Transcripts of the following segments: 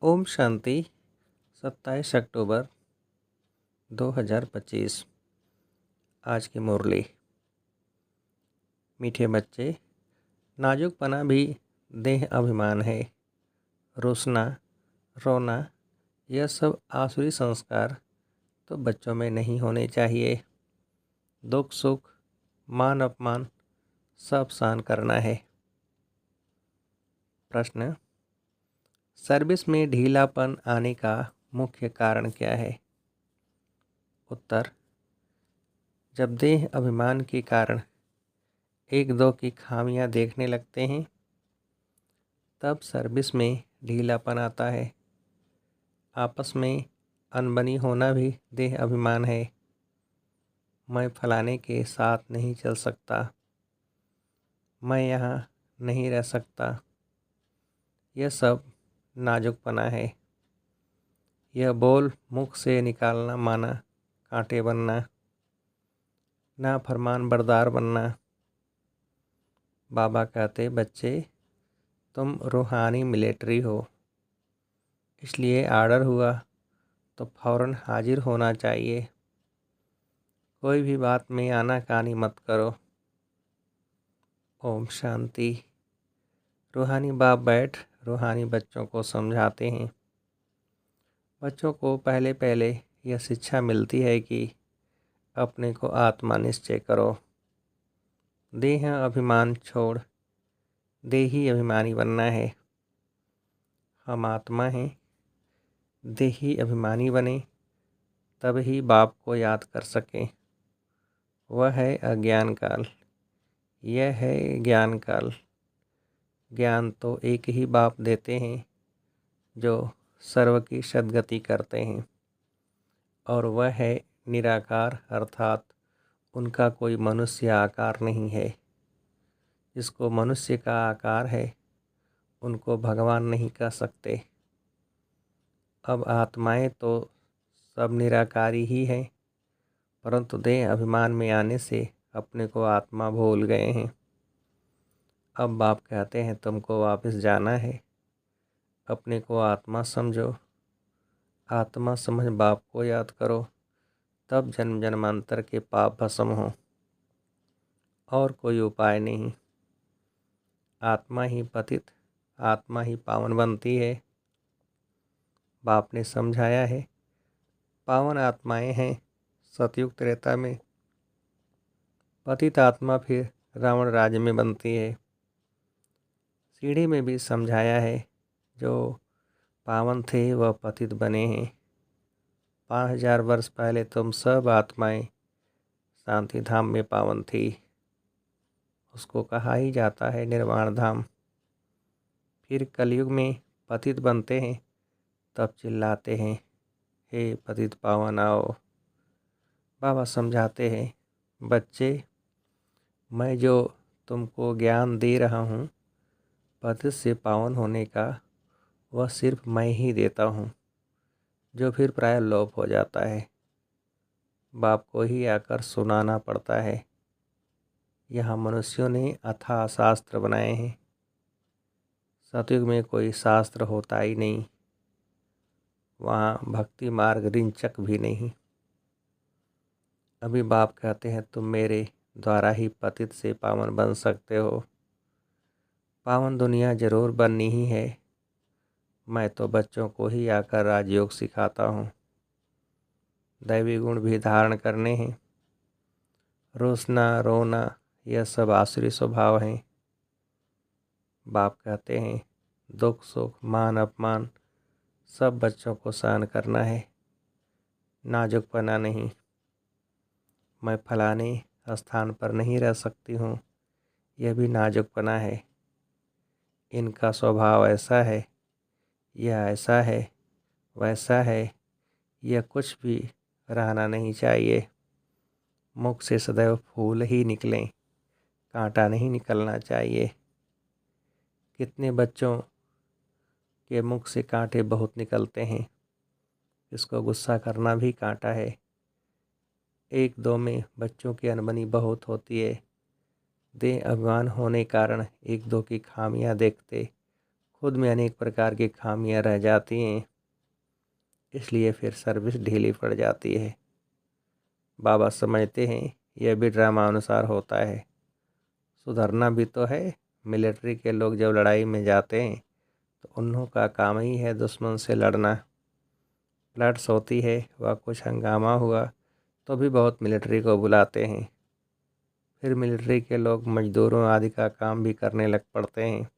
ओम शांति। 27 अक्टूबर 2025। आज की मुरली। मीठे बच्चे, नाजुकपना भी देह अभिमान है। रुसना, रोना, यह सब आसुरी संस्कार तो बच्चों में नहीं होने चाहिए। दुख सुख, मान अपमान सब सहन करना है। प्रश्न: सर्विस में ढीलापन आने का मुख्य कारण क्या है? उत्तर: जब देह अभिमान के कारण एक दो की खामियां देखने लगते हैं, तब सर्विस में ढीलापन आता है। आपस में अनबनी होना भी देह अभिमान है। मैं फलाने के साथ नहीं चल सकता, मैं यहाँ नहीं रह सकता, यह सब नाजुकपना है। यह बोल मुख से निकालना माना कांटे बनना, ना फरमान बरदार बनना। बाबा कहते, बच्चे तुम रूहानी मिलिट्री हो, इसलिए आर्डर हुआ तो फौरन हाजिर होना चाहिए। कोई भी बात में आनाकानी मत करो। ओम शांति। रूहानी बाप बैठ रूहानी बच्चों को समझाते हैं। बच्चों को पहले पहले यह शिक्षा मिलती है कि अपने को आत्मा निश्चय करो। देह अभिमान छोड़ देही अभिमानी बनना है। हम आत्मा हैं, देही अभिमानी बने तब ही बाप को याद कर सकें। वह है अज्ञान काल, यह है ज्ञान काल। ज्ञान तो एक ही बाप देते हैं जो सर्व की सद्गति करते हैं, और वह है निराकार, अर्थात उनका कोई मनुष्य आकार नहीं है। जिसको मनुष्य का आकार है उनको भगवान नहीं कह सकते। अब आत्माएं तो सब निराकारी ही हैं, परंतु देह अभिमान में आने से अपने को आत्मा भूल गए हैं। अब बाप कहते हैं तुमको वापस जाना है, अपने को आत्मा समझो। आत्मा समझ बाप को याद करो, तब जन्म जन्मांतर के पाप भस्म हो। और कोई उपाय नहीं। आत्मा ही पतित, आत्मा ही पावन बनती है। बाप ने समझाया है, पावन आत्माएं हैं सतयुग त्रेता में, पतित आत्मा फिर रावण राज्य में बनती है। सीढ़ी में भी समझाया है, जो पावन थे वह पतित बने हैं। 5000 वर्ष पहले तुम सब आत्माएं शांति धाम में पावन थी। उसको कहा ही जाता है निर्वाण धाम। फिर कलयुग में पतित बनते हैं, तब चिल्लाते हैं, हे पतित पावन आओ। बाबा समझाते हैं, बच्चे मैं जो तुमको ज्ञान दे रहा हूँ पतित से पावन होने का, वह सिर्फ मैं ही देता हूँ, जो फिर प्राय लोप हो जाता है। बाप को ही आकर सुनाना पड़ता है। यहाँ मनुष्यों ने अथाह शास्त्र बनाए हैं। सतयुग में कोई शास्त्र होता ही नहीं, वहाँ भक्ति मार्ग रिंचक भी नहीं। अभी बाप कहते हैं तुम मेरे द्वारा ही पतित से पावन बन सकते हो। पावन दुनिया जरूर बननी ही है। मैं तो बच्चों को ही आकर राजयोग सिखाता हूँ। दैवी गुण भी धारण करने हैं। रोसना रोना यह सब आसुरी स्वभाव हैं। बाप कहते हैं दुख सुख मान अपमान सब बच्चों को सहन करना है, नाजुकपना नहीं। मैं फलाने स्थान पर नहीं रह सकती हूँ, यह भी नाजुकपना है। इनका स्वभाव ऐसा है, यह ऐसा है, वैसा है, यह कुछ भी रहना नहीं चाहिए। मुख से सदैव फूल ही निकलें, कांटा नहीं निकलना चाहिए। कितने बच्चों के मुख से कांटे बहुत निकलते हैं। इसको गुस्सा करना भी कांटा है। एक दो में बच्चों की अनबनी बहुत होती है। देह अभिमान होने कारण एक दो की खामियां देखते खुद में अनेक प्रकार की खामियां रह जाती हैं, इसलिए फिर सर्विस ढीली पड़ जाती है। बाबा समझते हैं यह भी ड्रामानुसार होता है, सुधरना भी तो है। मिलिट्री के लोग जब लड़ाई में जाते हैं तो उन्हों का काम ही है दुश्मन से लड़ना। फ्लड्स होती है व कुछ हंगामा हुआ तो भी बहुत मिलिट्री को बुलाते हैं। फिर मिलिट्री के लोग मजदूरों आदि का काम भी करने लग पड़ते हैं।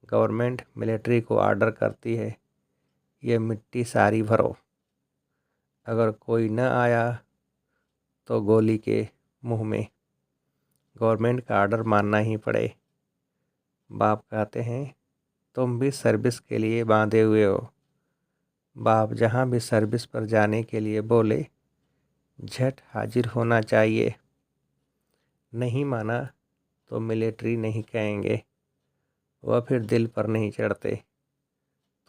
गवर्नमेंट मिलिट्री को ऑर्डर करती है, ये मिट्टी सारी भरो। अगर कोई न आया तो गोली के मुंह में। गवर्नमेंट का ऑर्डर मानना ही पड़े। बाप कहते हैं तुम भी सर्विस के लिए बांधे हुए हो। बाप जहाँ भी सर्विस पर जाने के लिए बोले झट हाजिर होना चाहिए। नहीं माना तो मिलिट्री नहीं कहेंगे, वह फिर दिल पर नहीं चढ़ते।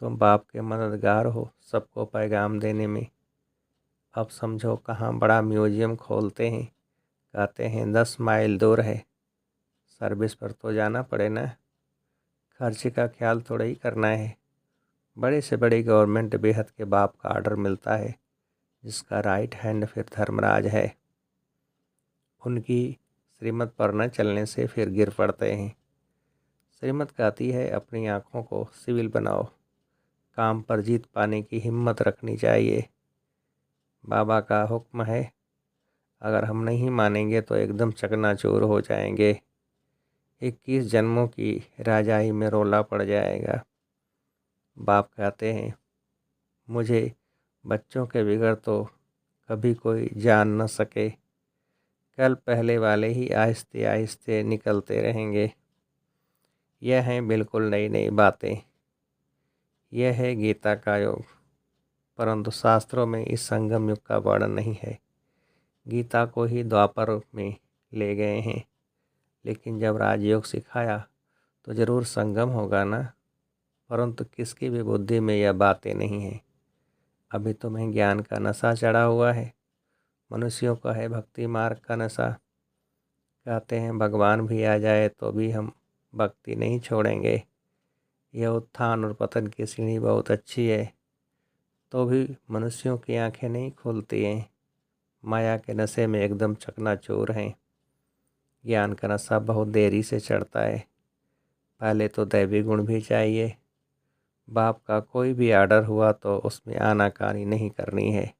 तुम बाप के मददगार हो सबको पैगाम देने में। अब समझो कहाँ बड़ा म्यूजियम खोलते हैं, कहते हैं 10 माइल दूर है। सर्विस पर तो जाना पड़े ना, खर्चे का ख्याल थोड़ा ही करना है। बड़े से बड़ी गवर्नमेंट बेहद के बाप का ऑर्डर मिलता है, जिसका राइट हैंड फिर धर्मराज है। उनकी श्रीमत पर न चलने से फिर गिर पड़ते हैं। श्रीमत कहती है अपनी आँखों को सिविल बनाओ, काम पर जीत पाने की हिम्मत रखनी चाहिए। बाबा का हुक्म है, अगर हम नहीं मानेंगे तो एकदम चकनाचूर हो जाएंगे। 21 जन्मों की राजाई में रोला पड़ जाएगा। बाप कहते हैं मुझे बच्चों के बिगड़ तो कभी कोई जान न सके। कल पहले वाले ही आहिस्ते आहिस्ते निकलते रहेंगे। यह हैं बिल्कुल नई नई बातें। यह है गीता का योग, परंतु शास्त्रों में इस संगम युग का वर्णन नहीं है। गीता को ही द्वापर में ले गए हैं, लेकिन जब राजयोग सिखाया तो ज़रूर संगम होगा ना। परंतु किसकी भी बुद्धि में यह बातें नहीं हैं। अभी तुम्हें ज्ञान का नशा चढ़ा हुआ है। मनुष्यों का है भक्ति मार्ग का नशा। कहते हैं भगवान भी आ जाए तो भी हम भक्ति नहीं छोड़ेंगे। यह उत्थान और पतन की सीढ़ी बहुत अच्छी है, तो भी मनुष्यों की आंखें नहीं खुलती हैं। माया के नशे में एकदम चकनाचूर हैं। ज्ञान का नशा बहुत देरी से चढ़ता है। पहले तो दैवी गुण भी चाहिए। बाप का कोई भी आर्डर हुआ तो उसमें आनाकानी नहीं करनी है।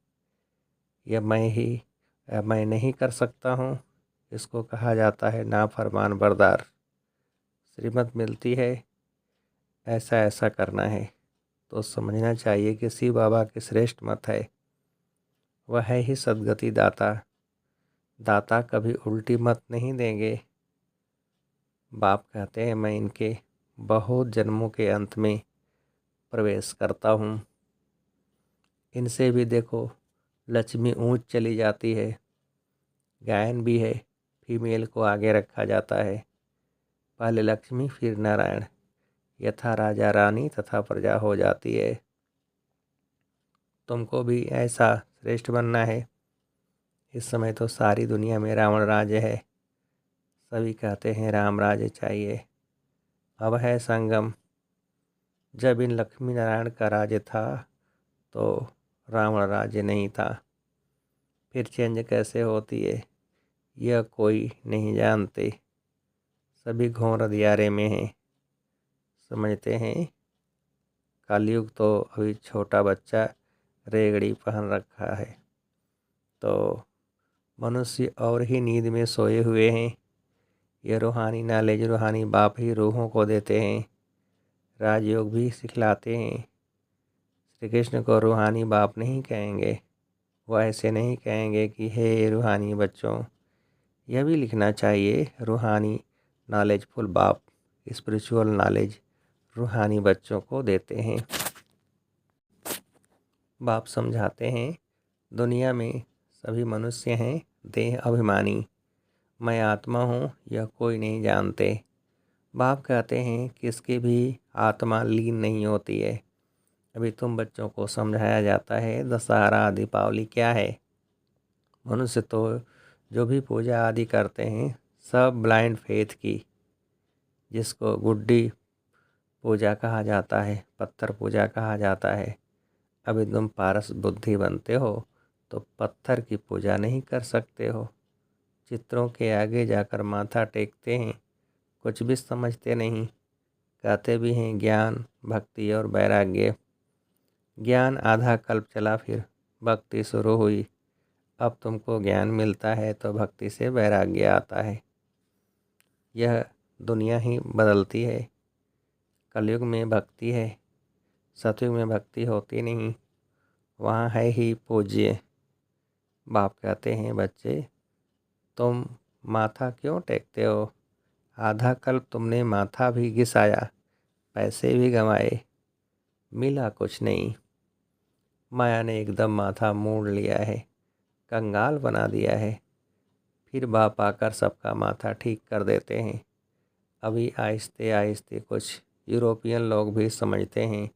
यह मैं नहीं कर सकता हूँ, इसको कहा जाता है नाफरमान बरदार। श्रीमत मिलती है ऐसा ऐसा करना है तो समझना चाहिए कि शिव बाबा के श्रेष्ठ मत है। वह है ही सद्गति दाता। दाता कभी उल्टी मत नहीं देंगे। बाप कहते हैं मैं इनके बहुत जन्मों के अंत में प्रवेश करता हूँ। इनसे भी देखो लक्ष्मी ऊंच चली जाती है। गायन भी है, फीमेल को आगे रखा जाता है। पहले लक्ष्मी फिर नारायण, यथा राजा रानी तथा प्रजा हो जाती है। तुमको भी ऐसा श्रेष्ठ बनना है। इस समय तो सारी दुनिया में रावण राज्य है। सभी कहते हैं राम राज्य चाहिए। अब है संगम। जब इन लक्ष्मी नारायण का राज्य था तो रावण राज्य नहीं था। फिर चेंज कैसे होती है यह कोई नहीं जानते। सभी घोर अंधियारे में हैं। समझते हैं कलयुग तो अभी छोटा बच्चा रेगड़ी पहन रखा है, तो मनुष्य और ही नींद में सोए हुए हैं। ये रूहानी नॉलेज रूहानी बाप ही रूहों को देते हैं। राजयोग भी सिखलाते हैं। श्री कृष्ण को रूहानी बाप नहीं कहेंगे। वह ऐसे नहीं कहेंगे कि हे रूहानी बच्चों। यह भी लिखना चाहिए रूहानी नॉलेजफुल बाप स्पिरिचुअल नॉलेज रूहानी बच्चों को देते हैं। बाप समझाते हैं दुनिया में सभी मनुष्य हैं देह अभिमानी। मैं आत्मा हूँ यह कोई नहीं जानते। बाप कहते हैं किसकी भी आत्मा लीन नहीं होती है। अभी तुम बच्चों को समझाया जाता है दशहरा दीपावली क्या है। मनुष्य तो जो भी पूजा आदि करते हैं सब ब्लाइंड फेथ की। जिसको गुड्डी पूजा कहा जाता है, पत्थर पूजा कहा जाता है। अभी तुम पारस बुद्धि बनते हो तो पत्थर की पूजा नहीं कर सकते हो। चित्रों के आगे जाकर माथा टेकते हैं, कुछ भी समझते नहीं। कहते भी हैं ज्ञान, भक्ति और वैराग्य। ज्ञान आधा कल्प चला, फिर भक्ति शुरू हुई। अब तुमको ज्ञान मिलता है तो भक्ति से वैराग्य आता है। यह दुनिया ही बदलती है। कलयुग में भक्ति है, सतयुग में भक्ति होती नहीं। वहाँ है ही पूज्य। बाप कहते हैं बच्चे, तुम माथा क्यों टेकते हो? आधा कल्प तुमने माथा भी घिसाया, पैसे भी गंवाए, मिला कुछ नहीं। माया ने एकदम माथा मोड़ लिया है, कंगाल बना दिया है। फिर बाप आकर सबका माथा ठीक कर देते हैं। अभी आहिस्ते आहिस्ते कुछ यूरोपियन लोग भी समझते हैं।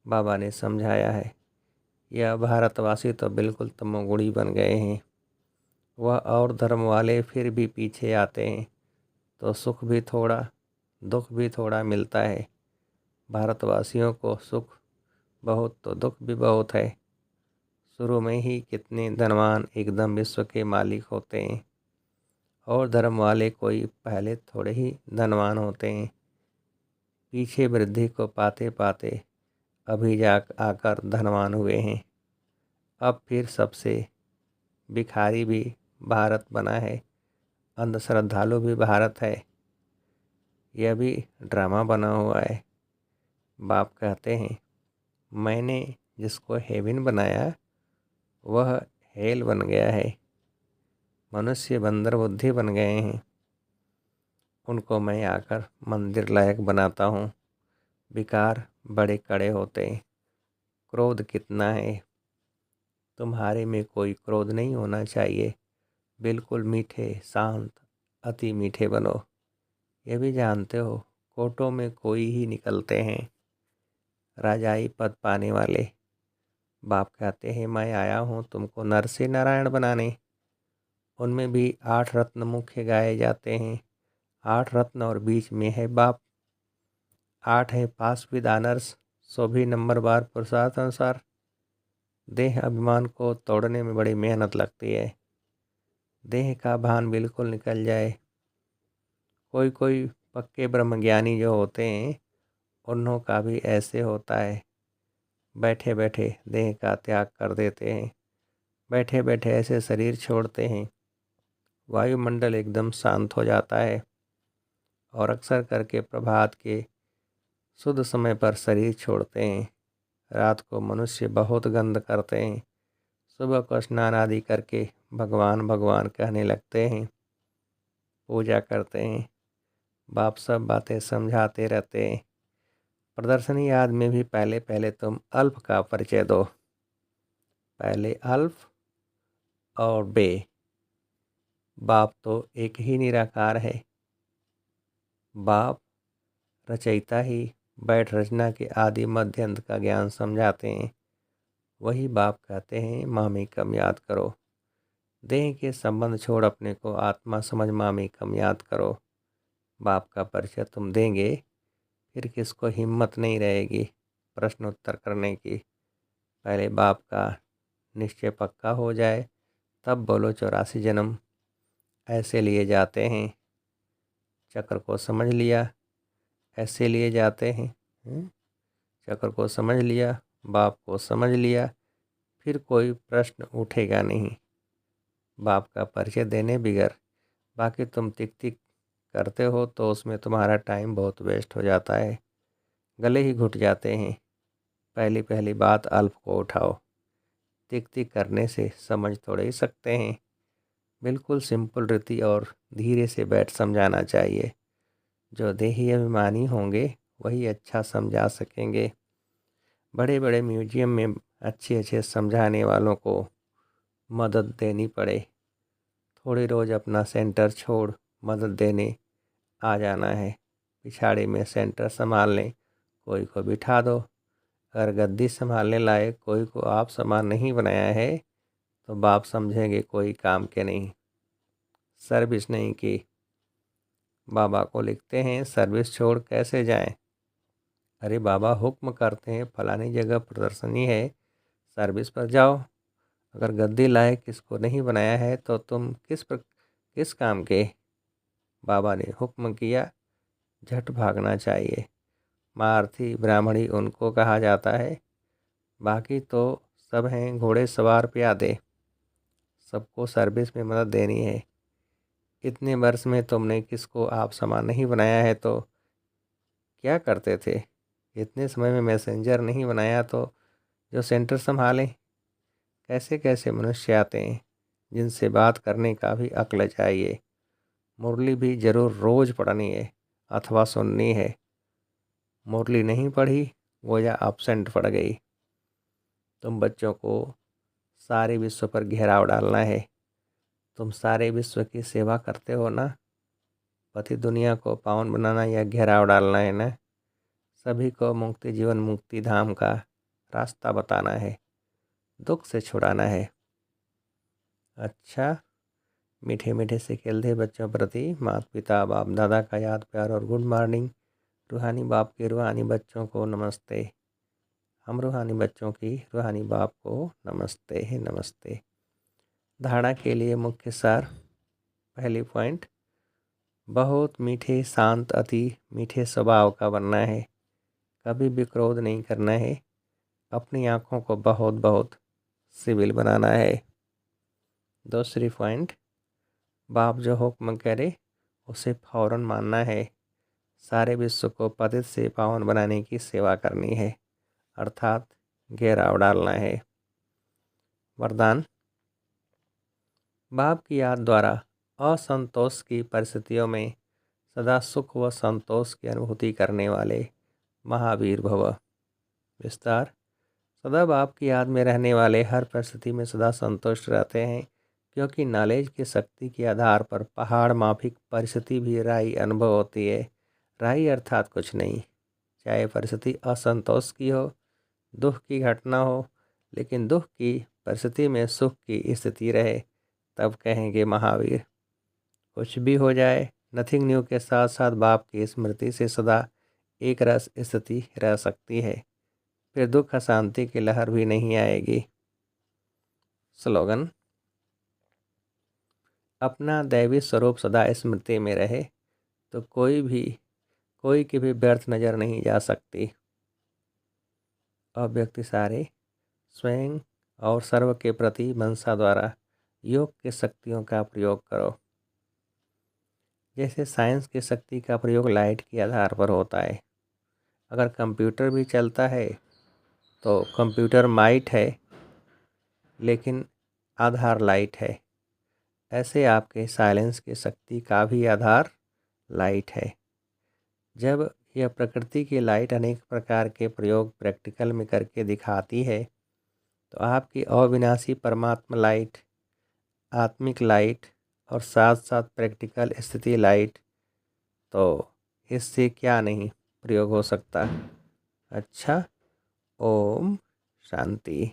बाबा ने समझाया है, यह भारतवासी तो बिल्कुल तमोगुणी बन गए हैं। वह और धर्म वाले फिर भी पीछे आते हैं तो सुख भी थोड़ा, दुख भी थोड़ा मिलता है। भारतवासियों को सुख बहुत तो दुख भी बहुत है। शुरू में ही कितने धनवान एकदम विश्व के मालिक होते हैं, और धर्म वाले कोई पहले थोड़े ही धनवान होते हैं। पीछे वृद्धि को पाते पाते अभी जा आकर धनवान हुए हैं। अब फिर सबसे भिखारी भी भारत बना है, अंधश्रद्धालु भी भारत है। यह भी ड्रामा बना हुआ है। बाप कहते हैं, मैंने जिसको हेवन बनाया वह हेल बन गया है। मनुष्य बंदर बुद्धि बन गए हैं। उनको मैं आकर मंदिर लायक बनाता हूँ। विकार बड़े कड़े होते हैं। क्रोध कितना है? तुम्हारे में कोई क्रोध नहीं होना चाहिए। बिल्कुल मीठे, शांत, अति मीठे बनो। ये भी जानते हो कोर्टों में कोई ही निकलते हैं, राजाई पद पाने वाले। बाप कहते हैं, मैं आया हूँ तुमको नर से नारायण बनाने। उनमें भी 8 रत्न मुख्य गाए जाते हैं। 8 रत्न और बीच में है बाप। 8 है पास विद ऑनर्स, 100 भी नंबरवार पुरुषार्थ अनुसार। देह अभिमान को तोड़ने में बड़ी मेहनत लगती है। देह का भान बिल्कुल निकल जाए। कोई कोई पक्के ब्रह्मज्ञानी जो होते हैं उन्हों का भी ऐसे होता है। बैठे बैठे देह का त्याग कर देते हैं। बैठे बैठे ऐसे शरीर छोड़ते हैं, वायुमंडल एकदम शांत हो जाता है। और अक्सर करके प्रभात के शुद्ध समय पर शरीर छोड़ते हैं। रात को मनुष्य बहुत गंध करते हैं। सुबह को स्नान आदि करके भगवान भगवान कहने लगते हैं, पूजा करते हैं। बाप सब बातें समझाते रहते हैं। प्रदर्शनी याद में भी पहले पहले तुम अल्फ का परिचय दो। पहले अल्फ और बे। बाप तो एक ही निराकार है। बाप रचयिता ही बैठ रचना के आदि मध्य अंत का ज्ञान समझाते हैं। वही बाप कहते हैं, मामी कम याद करो। देह के संबंध छोड़ अपने को आत्मा समझ मामी कम याद करो। बाप का परिचय तुम देंगे, फिर किसको हिम्मत नहीं रहेगी प्रश्न उत्तर करने की। पहले बाप का निश्चय पक्का हो जाए तब बोलो 84 जन्म ऐसे लिए जाते हैं। चक्र को समझ लिया, ऐसे लिए जाते हैं। चक्र को समझ लिया, बाप को समझ लिया, फिर कोई प्रश्न उठेगा नहीं। बाप का परिचय देने बिगर बाकी तुम टिक टिक करते हो तो उसमें तुम्हारा टाइम बहुत वेस्ट हो जाता है। गले ही घुट जाते हैं। पहली पहली बात अल्प को उठाओ। टिक टिक करने से समझ थोड़े ही सकते हैं। बिल्कुल सिंपल रीति और धीरे से बैठ समझाना चाहिए। जो देही अभिमानी होंगे वही अच्छा समझा सकेंगे। बड़े बड़े म्यूजियम में अच्छे अच्छे समझाने वालों को मदद देनी पड़े। थोड़ी रोज़ अपना सेंटर छोड़ मदद देने आ जाना है। पिछाड़ी में सेंटर संभाल लें, कोई को बिठा दो। अगर गद्दी संभालने लायक कोई को आप समान नहीं बनाया है तो बाप समझेंगे कोई काम के नहीं, सर्विस नहीं की। बाबा को लिखते हैं, सर्विस छोड़ कैसे जाएं? अरे बाबा, हुक्म करते हैं, फलानी जगह प्रदर्शनी है, सर्विस पर जाओ। अगर गद्दी लायक किसको नहीं बनाया है तो तुम किस काम के? बाबा ने हुक्म किया, झट भागना चाहिए। मारथी ब्राह्मणी उनको कहा जाता है। बाकी तो सब हैं घोड़े सवार प्यादे। सबको सर्विस में मदद देनी है। इतने वर्ष में तुमने किसको आप समान नहीं बनाया है तो क्या करते थे? इतने समय में मैसेंजर नहीं बनाया तो जो सेंटर संभालें। कैसे कैसे मनुष्य आते हैं जिनसे बात करने का भी अक्ल चाहिए। मुरली भी जरूर रोज पढ़नी है अथवा सुननी है। मुरली नहीं पढ़ी, गोया एब्सेंट पड़ गई। तुम बच्चों को सारे विश्व पर घेराव डालना है। तुम सारे विश्व की सेवा करते हो ना? पति दुनिया को पावन बनाना या घेराव डालना है ना? सभी को मुक्ति जीवन मुक्ति धाम का रास्ता बताना है, दुख से छुड़ाना है। अच्छा, मीठे मीठे से खेलते बच्चों प्रति माता पिता बाप दादा का याद प्यार और गुड मॉर्निंग। रूहानी बाप के रूहानी बच्चों को नमस्ते। हम रूहानी बच्चों की रूहानी बाप को नमस्ते है, नमस्ते। धारणा के लिए मुख्य सार। पहली पॉइंट, बहुत मीठे शांत अति मीठे स्वभाव का बनना है। कभी भी क्रोध नहीं करना है। अपनी आँखों को बहुत बहुत सिविल बनाना है। दूसरी पॉइंट, बाप जो हुक्म करे उसे फौरन मानना है। सारे विश्व को पतित से पावन बनाने की सेवा करनी है, अर्थात घेराव डालना है। वरदान, बाप की याद द्वारा असंतोष की परिस्थितियों में सदा सुख व संतोष की अनुभूति करने वाले महावीर भव। विस्तार, सदा बाप की याद में रहने वाले हर परिस्थिति में सदा संतुष्ट रहते हैं, क्योंकि नॉलेज की शक्ति के आधार पर पहाड़ माफिक परिस्थिति भी राई अनुभव होती है। राई अर्थात कुछ नहीं, चाहे परिस्थिति असंतोष की हो, दुख की घटना हो, लेकिन दुख की परिस्थिति में सुख की स्थिति रहे तब कहेंगे महावीर। कुछ भी हो जाए, नथिंग न्यू के साथ साथ बाप की स्मृति से सदा एक रस स्थिति रह सकती है। फिर दुख अशांति की लहर भी नहीं आएगी। स्लोगन, अपना दैवी स्वरूप सदा स्मृति में रहे तो कोई की भी व्यर्थ नज़र नहीं जा सकती। अव्यक्ति सारे स्वयं और सर्व के प्रति मनसा द्वारा योग की शक्तियों का प्रयोग करो। जैसे साइंस की शक्ति का प्रयोग लाइट के आधार पर होता है। अगर कंप्यूटर भी चलता है तो कंप्यूटर माइट है, लेकिन आधार लाइट है। ऐसे आपके साइलेंस की शक्ति का भी आधार लाइट है। जब यह प्रकृति की लाइट अनेक प्रकार के प्रयोग प्रैक्टिकल में करके दिखाती है तो आपकी अविनाशी परमात्मा लाइट, आत्मिक लाइट और साथ साथ प्रैक्टिकल स्थिति लाइट, तो इससे क्या नहीं प्रयोग हो सकता। अच्छा, ओम शांति।